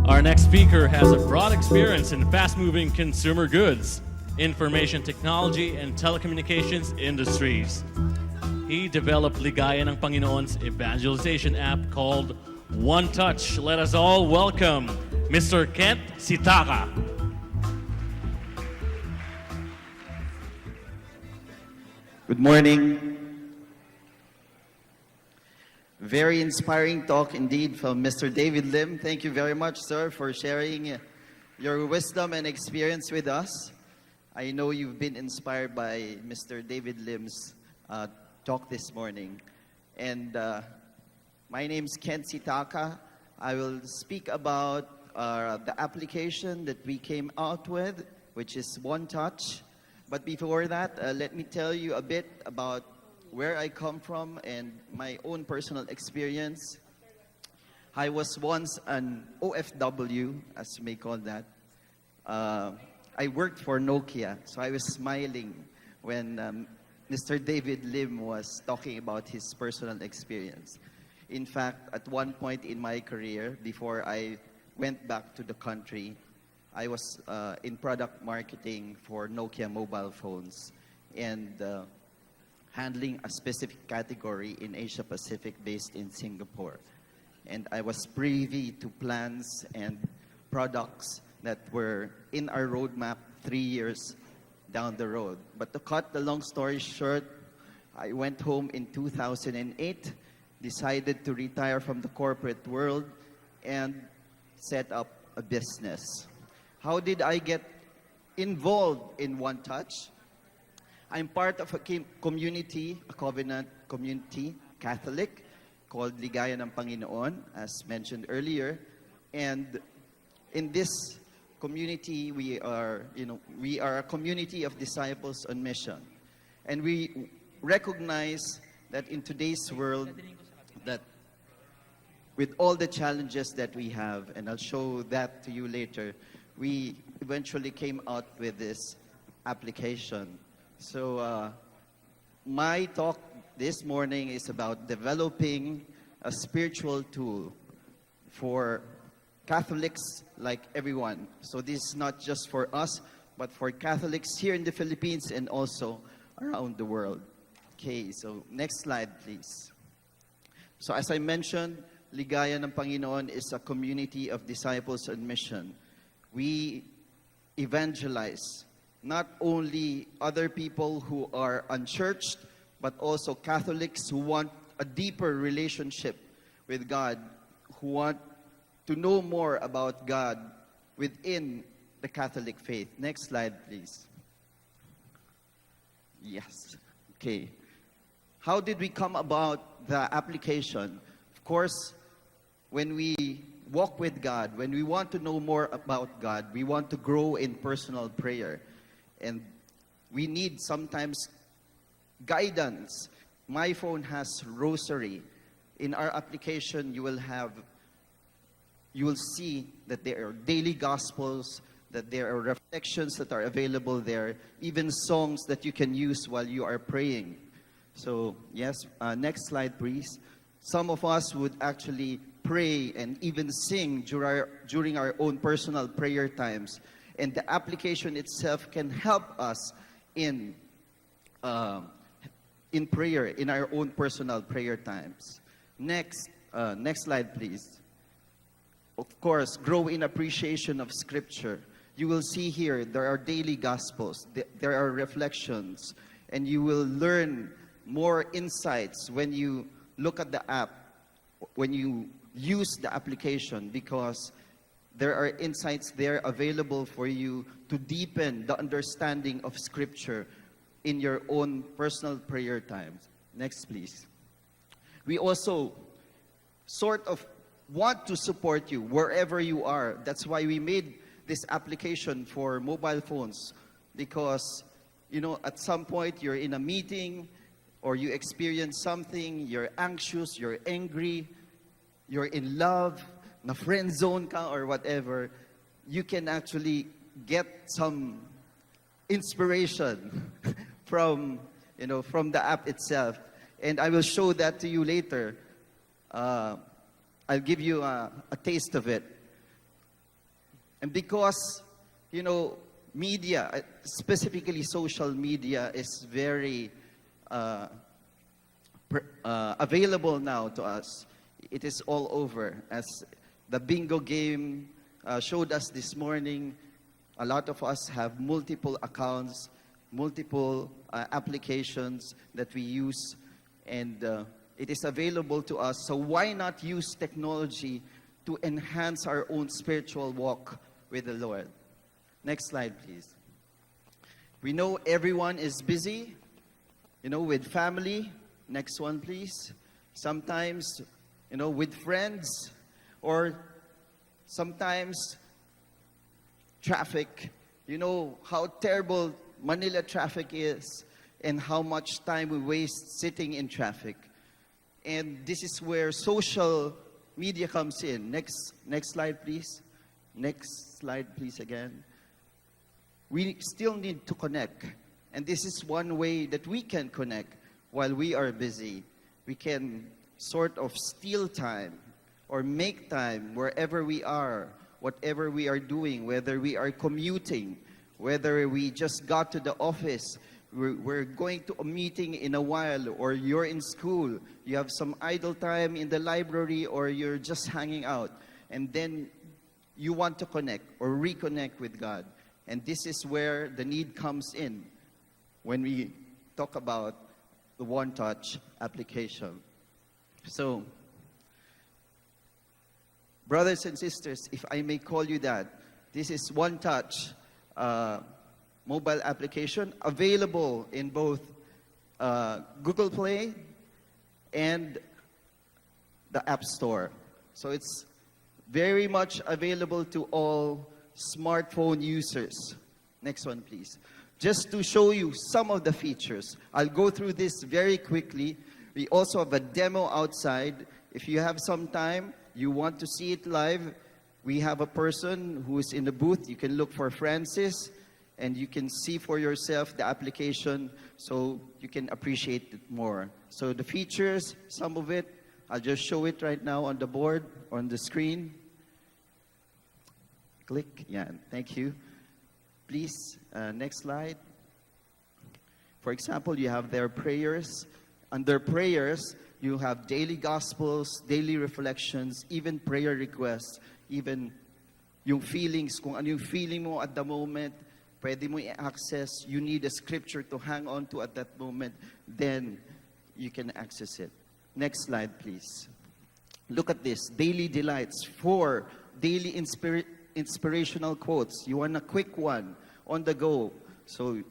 Our next speaker has a broad experience in fast-moving consumer goods, information technology, and telecommunications industries. He developed Ligaya ng Panginoon's evangelization app called One Touch. Let us all welcome Mr. Kent SITACA. Good morning. Very inspiring talk indeed from Mr. David Lim. Thank you very much, sir, for sharing your wisdom and experience with us. I know you've been inspired by Mr. David Lim's talk this morning. And my name's Kent SITACA. I will speak about the application that we came out with, which is One Touch. But before that, let me tell you a bit about where I come from and my own personal experience. I was once an OFW, as you may call that. I worked for Nokia, so I was smiling when Mr. David Lim was talking about his personal experience. In fact, at one point in my career, before I went back to the country, I was in product marketing for Nokia mobile phones and handling a specific category in Asia Pacific based in Singapore. And I was privy to plans and products that were in our roadmap 3 years down the road. But to cut the long story short, I went home in 2008, decided to retire from the corporate world and set up a business. How did I get involved in One Touch? I'm part of a community, a covenant community, Catholic, called Ligaya ng Panginoon, as mentioned earlier. And in this community, we are a community of disciples on mission. And we recognize that in today's world, that with all the challenges that we have, and I'll show that to you later, we eventually came out with this application. So my talk this morning is about developing a spiritual tool for Catholics like everyone. So this is not just for us, but for Catholics here in the Philippines and also around the world. Okay, so next slide, please. So as I mentioned, Ligaya ng Panginoon is a community of disciples on mission. We evangelize not only other people who are unchurched, but also Catholics who want a deeper relationship with God, who want to know more about God within the Catholic faith. Next slide, please. Yes. Okay. How did we come about the application? Of course, when we walk with God, when we want to know more about God, we want to grow in personal prayer. And we need sometimes guidance. My phone has rosary. In our application, you will see that there are daily gospels, that there are reflections that are available there, even songs that you can use while you are praying. So, yes, next slide, please. Some of us would actually pray and even sing during our own personal prayer times. And the application itself can help us in prayer, in our own personal prayer times. Next slide, please. Of course, grow in appreciation of Scripture. You will see here, there are daily gospels, there are reflections, and you will learn more insights when you look at the app, when you use the application, because there are insights there available for you to deepen the understanding of Scripture in your own personal prayer times. Next, please. We also sort of want to support you wherever you are. That's why we made this application for mobile phones, because, you know, at some point you're in a meeting or you experience something, you're anxious, you're angry, you're in love, na friend zone ka or whatever, you can actually get some inspiration from the app itself. And I will show that to you later. I'll give you a taste of it. And because, media, specifically social media, is very available now to us. It is all over. As the bingo game showed us this morning, a lot of us have multiple accounts, multiple applications that we use, and it is available to us. So why not use technology to enhance our own spiritual walk with the Lord? Next slide, please. We know everyone is busy, with family. Next one, please. Sometimes, with friends, or sometimes traffic. You know how terrible Manila traffic is and how much time we waste sitting in traffic. And this is where social media comes in. Next slide, please. Next slide, please, again. We still need to connect. And this is one way that we can connect while we are busy. We can sort of steal time or make time wherever we are, whatever we are doing, whether we are commuting, whether we just got to the office, we're going to a meeting in a while, or you're in school, you have some idle time in the library, or you're just hanging out, and then you want to connect or reconnect with God. And this is where the need comes in when we talk about the one-touch application. So, brothers and sisters, if I may call you that, this is one-touch mobile application available in both Google Play and the App Store. So it's very much available to all smartphone users. Next one, please. Just to show you some of the features, I'll go through this very quickly. We also have a demo outside. If you have some time, you want to see it live, we have a person who is in the booth. You can look for Francis, and you can see for yourself the application so you can appreciate it more. So the features, some of it, I'll just show it right now on the board, on the screen. Click, yeah, thank you. Please, next slide. For example, you have their prayers. Under prayers, you have daily gospels, daily reflections, even prayer requests, even yung feelings, kung ano yung feeling mo at the moment, pwede mo i-access. You need a scripture to hang on to at that moment, then you can access it. Next slide, please. Look at this, daily delights, 4 daily inspirational quotes. You want a quick one on the go. So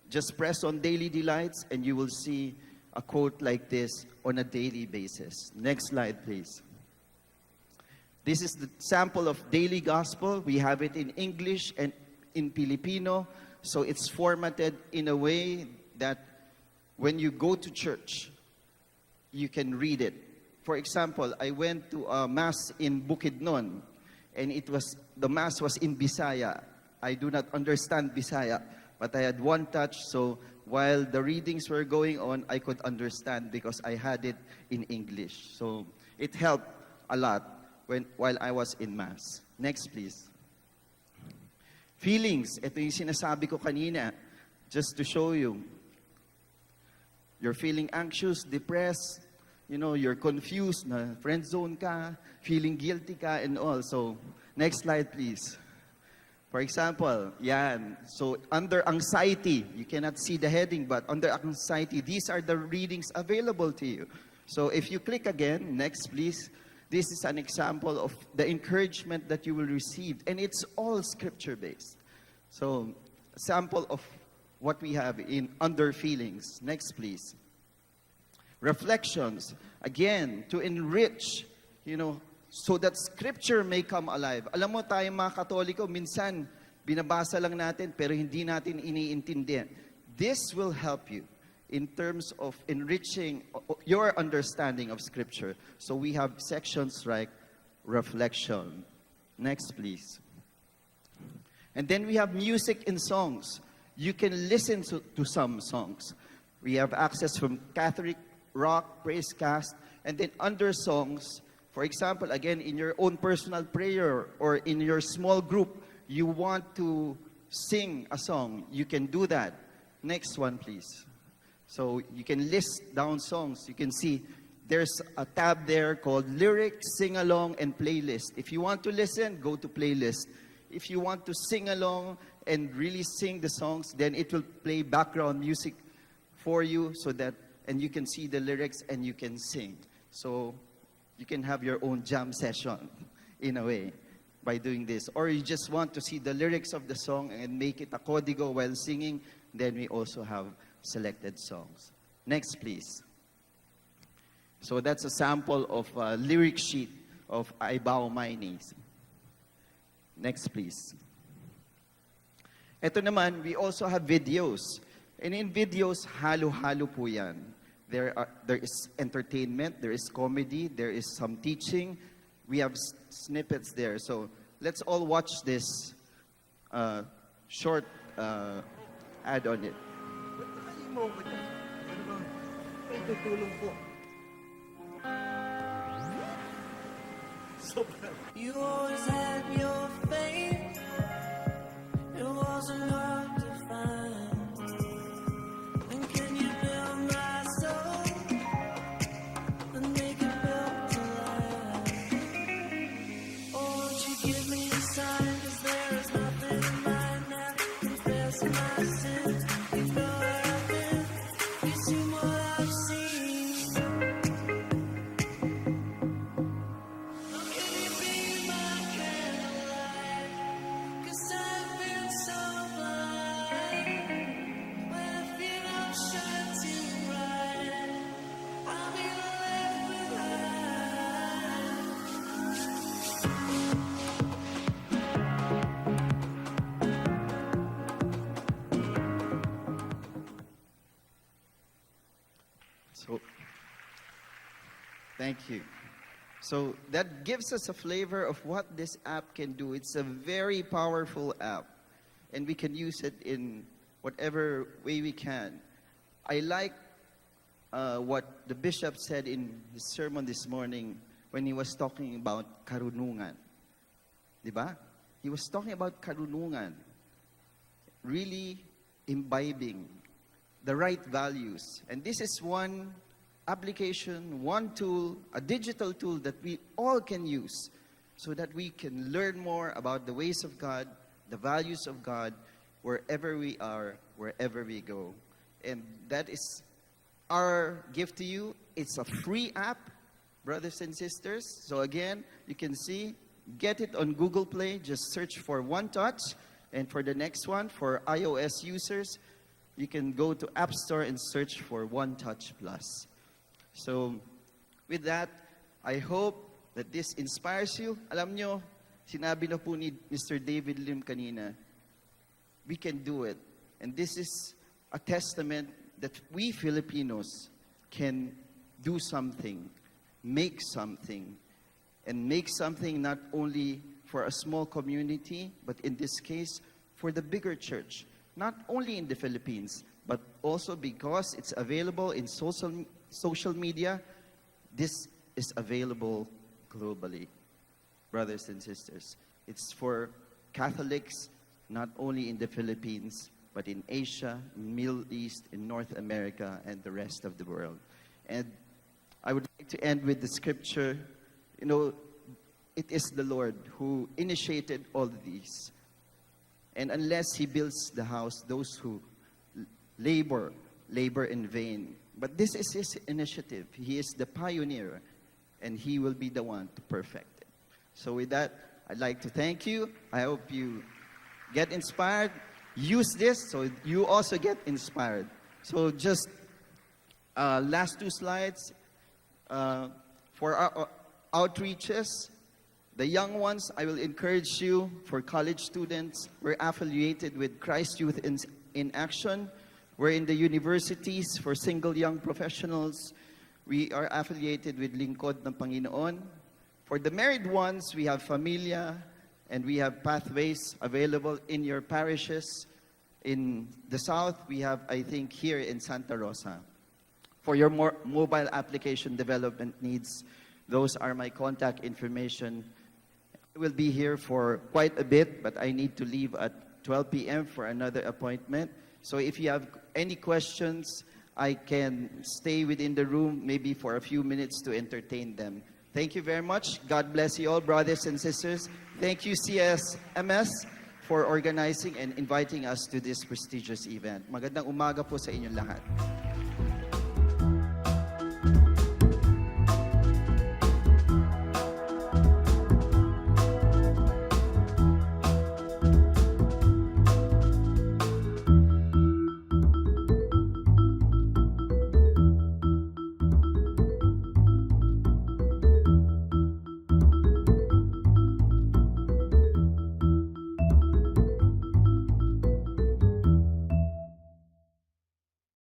just press on daily delights and you will see a quote like this on a daily basis. Next slide, please. This is the sample of daily gospel. We have it in English and in Filipino. So it's formatted in a way that when you go to church, you can read it. For example, I went to a mass in Bukidnon, and the mass was in Bisaya. I do not understand Bisaya, but I had one touch, so while the readings were going on, I could understand because I had it in English. So it helped a lot while I was in mass. Next, please. Feelings. Ito yung sinasabi ko kanina, just to show you. You're feeling anxious, depressed, you're confused, na friend zone ka, feeling guilty ka, and all. So, next slide, please. For example, yan. So, under anxiety, you cannot see the heading, but under anxiety, these are the readings available to you. So, if you click again, next, please. This is an example of the encouragement that you will receive, and it's all scripture-based. So, a sample of what we have in under feelings. Next, please. Reflections, again, to enrich, so that scripture may come alive. Alam mo tayo mga Katoliko, minsan binabasa lang natin pero hindi natin iniintindihan. This will help you in terms of enriching your understanding of scripture. So we have sections like reflection. Next, please. And then we have music and songs. You can listen to some songs. We have access from rock, praise cast, and then under songs, for example, again, in your own personal prayer or in your small group, you want to sing a song, you can do that. Next one, please. So you can list down songs. You can see there's a tab there called Lyrics, Sing Along, and Playlist. If you want to listen, go to Playlist. If you want to sing along and really sing the songs, then it will play background music for you so that, and you can see the lyrics and you can sing. So you can have your own jam session in a way by doing this. Or you just want to see the lyrics of the song and make it a código while singing, then we also have selected songs. Next, please. So that's a sample of a lyric sheet of I Bow My Knees. Next, please. Ito naman, we also have videos. And in videos, halo-halo po yan. There is entertainment, there is comedy, there is some teaching. We have snippets there. So let's all watch this short ad on it. You always had your faith. It wasn't hard to find. And can you build my soul and make it built to last? Oh, won't you give me a sign? 'Cause there is nothing in mine now. Confess my sins. You know where I've been. You see what I've seen. Can you be my candlelight? 'Cause I've been so blind. When I feel I'm shining bright, I'll be left behind. So, thank you. So that gives us a flavor of what this app can do. It's a very powerful app, and we can use it in whatever way we can. I like what the bishop said in his sermon this morning when he was talking about karunungan. Diba? He was talking about karunungan, really imbibing the right values. And this is one application, one tool, a digital tool that we all can use so that we can learn more about the ways of God, the values of God, wherever we are, wherever we go. And that is our gift to you. It's a free app, brothers and sisters. So again, you can see, get it on Google Play. Just search for One Touch. And for the next one, for iOS users, you can go to App Store and search for One Touch Plus. So, with that, I hope that this inspires you. Alam nyo, sinabi na po ni Mr. David Lim kanina, we can do it. And this is a testament that we Filipinos can do something, make something, and make something not only for a small community, but in this case, for the bigger church. Not only in the Philippines, but also because it's available in social media, this is available globally, brothers and sisters. It's for Catholics, not only in the Philippines, but in Asia, Middle East, in North America, and the rest of the world. And I would like to end with the scripture. You know, it is the Lord who initiated all of these. And unless He builds the house, those who labor in vain. But this is His initiative. He is the pioneer, and He will be the one to perfect it. So with that, I'd like to thank you. I hope you get inspired. Use this so you also get inspired. So just last two slides. For our outreaches, the young ones, I will encourage you. For college students, we're affiliated with Christ Youth in Action. We're in the universities. For single young professionals, we are affiliated with Lingkod ng Panginoon. For the married ones, we have Familia, and we have pathways available in your parishes. In the south, we have, I think, here in Santa Rosa. For your more mobile application development needs, those are my contact information. I will be here for quite a bit, but I need to leave at 12 p.m. for another appointment. So if you have any questions, I can stay within the room maybe for a few minutes to entertain them. Thank you very much. God bless you all, brothers and sisters. Thank you, CSMS, for organizing and inviting us to this prestigious event. Magandang umaga po sa inyong lahat.